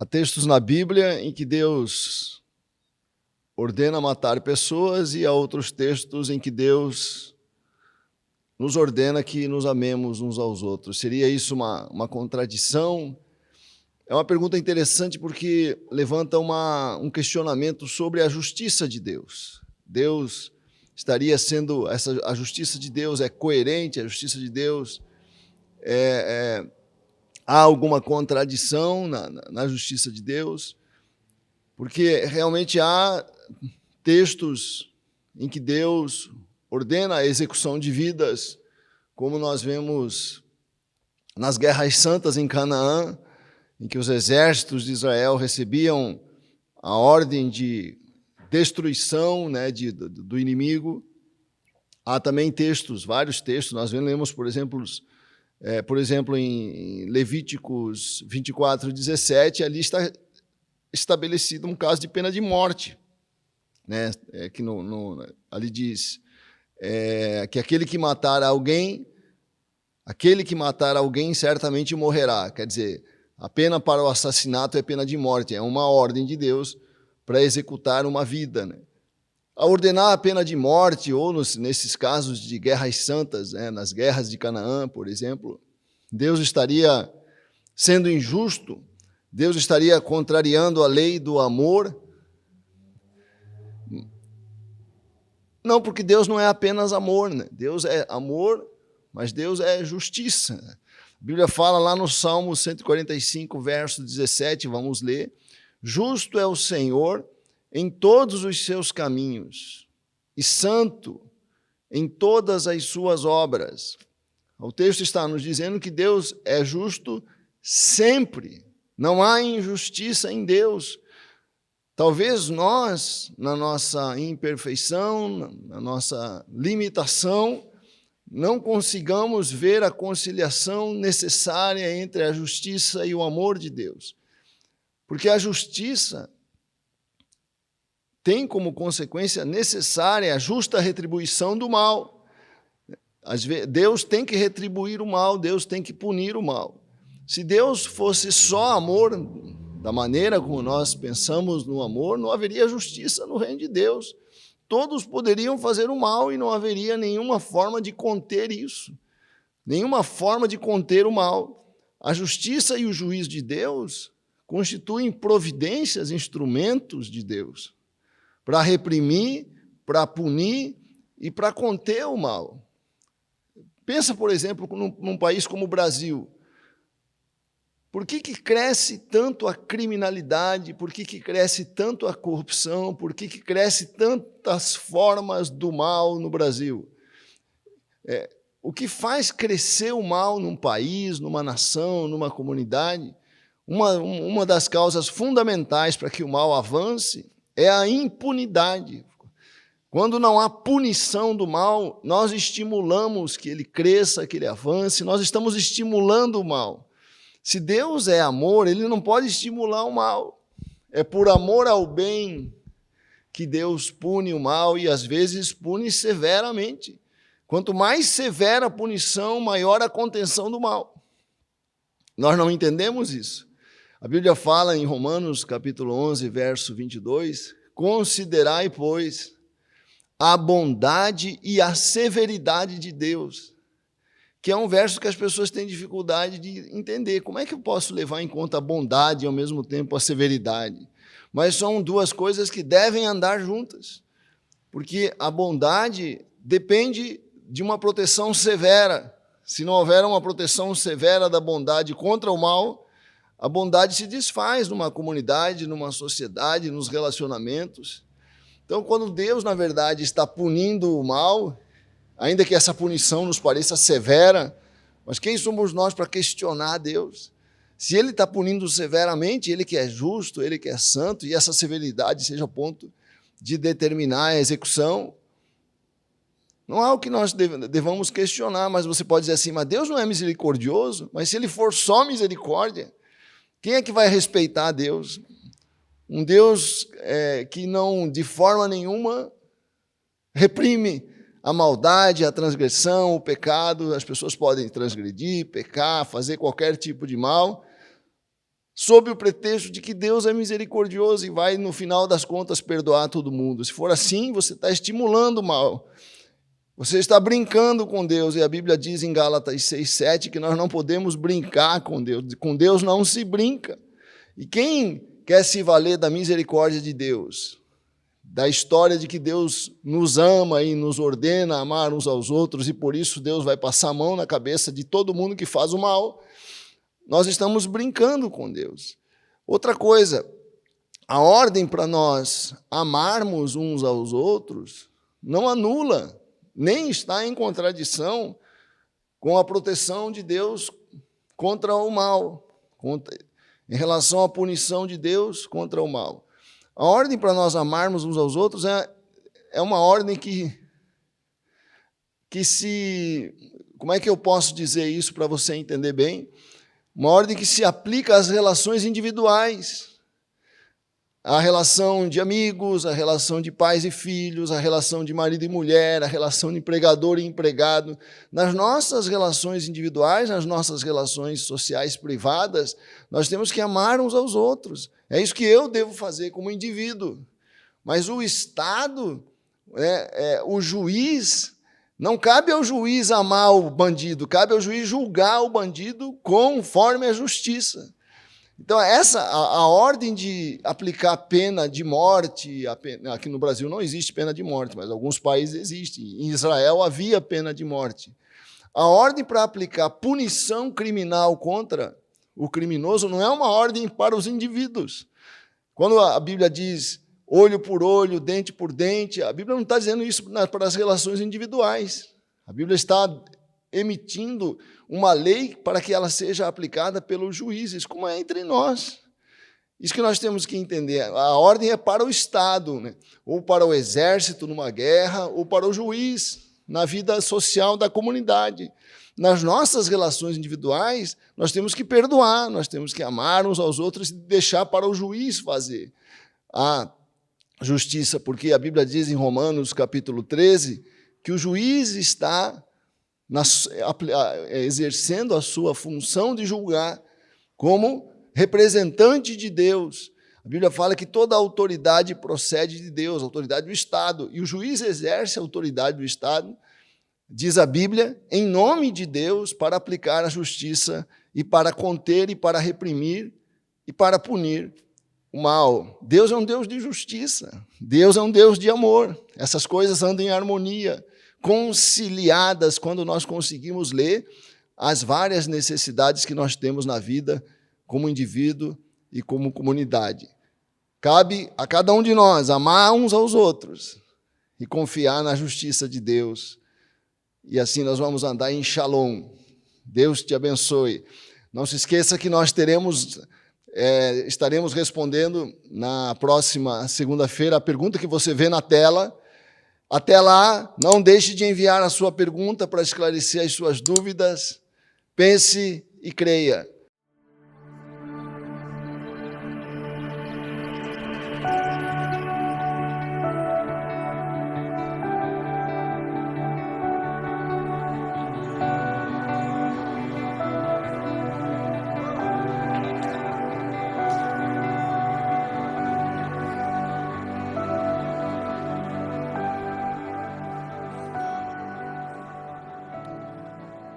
Há textos na Bíblia em que Deus ordena matar pessoas e há outros textos em que Deus nos ordena que nos amemos uns aos outros. Seria isso uma contradição? É uma pergunta interessante porque levanta um questionamento sobre a justiça de Deus. Deus estaria sendo... a justiça de Deus é coerente? A justiça de Deus há alguma contradição na justiça de Deus? Porque realmente há textos em que Deus ordena a execução de vidas, como nós vemos nas guerras santas em Canaã, em que os exércitos de Israel recebiam a ordem de destruição, né, do inimigo. Há também textos, vários textos, nós lemos, por exemplo, em Levíticos 24:17, ali está estabelecido um caso de pena de morte, né? Que ali diz que aquele que matar alguém certamente morrerá. Quer dizer, a pena para o assassinato é pena de morte, é uma ordem de Deus para executar uma vida, né? A ordenar a pena de morte, ou nesses casos de guerras santas, né, nas guerras de Canaã, por exemplo, Deus estaria sendo injusto? Deus estaria contrariando a lei do amor? Não, porque Deus não é apenas amor, né? Deus é amor, mas Deus é justiça. A Bíblia fala lá no Salmo 145, verso 17, vamos ler: justo é o Senhor em todos os seus caminhos, e santo em todas as suas obras. O texto está nos dizendo que Deus é justo sempre. Não há injustiça em Deus. Talvez nós, na nossa imperfeição, na nossa limitação, não consigamos ver a conciliação necessária entre a justiça e o amor de Deus. Porque a justiça tem como consequência necessária a justa retribuição do mal. Deus tem que retribuir o mal, Deus tem que punir o mal. Se Deus fosse só amor, da maneira como nós pensamos no amor, não haveria justiça no reino de Deus. Todos poderiam fazer o mal e não haveria nenhuma forma de conter isso, nenhuma forma de conter o mal. A justiça e o juízo de Deus constituem providências, instrumentos de Deus, para reprimir, para punir e para conter o mal. Pensa, por exemplo, num país como o Brasil. Por que cresce tanto a criminalidade? Por que cresce tanto a corrupção? Por que cresce tantas formas do mal no Brasil? O que faz crescer o mal num país, numa nação, numa comunidade, uma das causas fundamentais para que o mal avance é a impunidade. Quando não há punição do mal, nós estimulamos que ele cresça, que ele avance, nós estamos estimulando o mal. Se Deus é amor, ele não pode estimular o mal. É por amor ao bem que Deus pune o mal e, às vezes, pune severamente. Quanto mais severa a punição, maior a contenção do mal. Nós não entendemos isso. A Bíblia fala em Romanos, capítulo 11, verso 22, considerai, pois, a bondade e a severidade de Deus, que é um verso que as pessoas têm dificuldade de entender. Como é que eu posso levar em conta a bondade e, ao mesmo tempo, a severidade? Mas são duas coisas que devem andar juntas, porque a bondade depende de uma proteção severa. Se não houver uma proteção severa da bondade contra o mal, a bondade se desfaz numa comunidade, numa sociedade, nos relacionamentos. Então, quando Deus, na verdade, está punindo o mal, ainda que essa punição nos pareça severa, mas quem somos nós para questionar Deus? Se Ele está punindo severamente, Ele que é justo, Ele que é santo, e essa severidade seja a ponto de determinar a execução, não há o que nós devamos questionar, mas você pode dizer assim, mas Deus não é misericordioso? Mas se Ele for só misericórdia, quem é que vai respeitar Deus? Um Deus que não, de forma nenhuma, reprime a maldade, a transgressão, o pecado. As pessoas podem transgredir, pecar, fazer qualquer tipo de mal, sob o pretexto de que Deus é misericordioso e vai, no final das contas, perdoar todo mundo. Se for assim, você está estimulando o mal. Você está brincando com Deus, e a Bíblia diz em Gálatas 6,7 que nós não podemos brincar com Deus. Com Deus não se brinca. E quem quer se valer da misericórdia de Deus, da história de que Deus nos ama e nos ordena a amar uns aos outros, e por isso Deus vai passar a mão na cabeça de todo mundo que faz o mal, nós estamos brincando com Deus. Outra coisa, a ordem para nós amarmos uns aos outros não anula, nem está em contradição com a proteção de Deus contra o mal, em relação à punição de Deus contra o mal. A ordem para nós amarmos uns aos outros é uma ordem que se... Como é que eu posso dizer isso para você entender bem? Uma ordem que se aplica às relações individuais, a relação de amigos, a relação de pais e filhos, a relação de marido e mulher, a relação de empregador e empregado. Nas nossas relações individuais, nas nossas relações sociais privadas, nós temos que amar uns aos outros. É isso que eu devo fazer como indivíduo. Mas o Estado, o juiz, não cabe ao juiz amar o bandido, cabe ao juiz julgar o bandido conforme a justiça. Então, a ordem de aplicar pena de morte, aqui no Brasil não existe pena de morte, mas em alguns países existe. Em Israel havia pena de morte. A ordem para aplicar punição criminal contra o criminoso não é uma ordem para os indivíduos. Quando a Bíblia diz olho por olho, dente por dente, a Bíblia não está dizendo isso para as relações individuais. A Bíblia está emitindo uma lei para que ela seja aplicada pelos juízes, como é entre nós. Isso que nós temos que entender. A ordem é para o Estado, né? Ou para o exército numa guerra, ou para o juiz na vida social da comunidade. Nas nossas relações individuais, nós temos que perdoar, nós temos que amar uns aos outros e deixar para o juiz fazer a justiça, porque a Bíblia diz em Romanos, capítulo 13, que o juiz está exercendo a sua função de julgar como representante de Deus. A Bíblia fala que toda a autoridade procede de Deus, a autoridade do Estado, e o juiz exerce a autoridade do Estado, diz a Bíblia, em nome de Deus, para aplicar a justiça e para conter e para reprimir e para punir o mal. Deus é um Deus de justiça, Deus é um Deus de amor. Essas coisas andam em harmonia, conciliadas quando nós conseguimos ler as várias necessidades que nós temos na vida como indivíduo e como comunidade. Cabe a cada um de nós amar uns aos outros e confiar na justiça de Deus. E assim nós vamos andar em Shalom. Deus te abençoe. Não se esqueça que nós estaremos respondendo na próxima segunda-feira a pergunta que você vê na tela. Até lá, não deixe de enviar a sua pergunta para esclarecer as suas dúvidas. Pense e creia.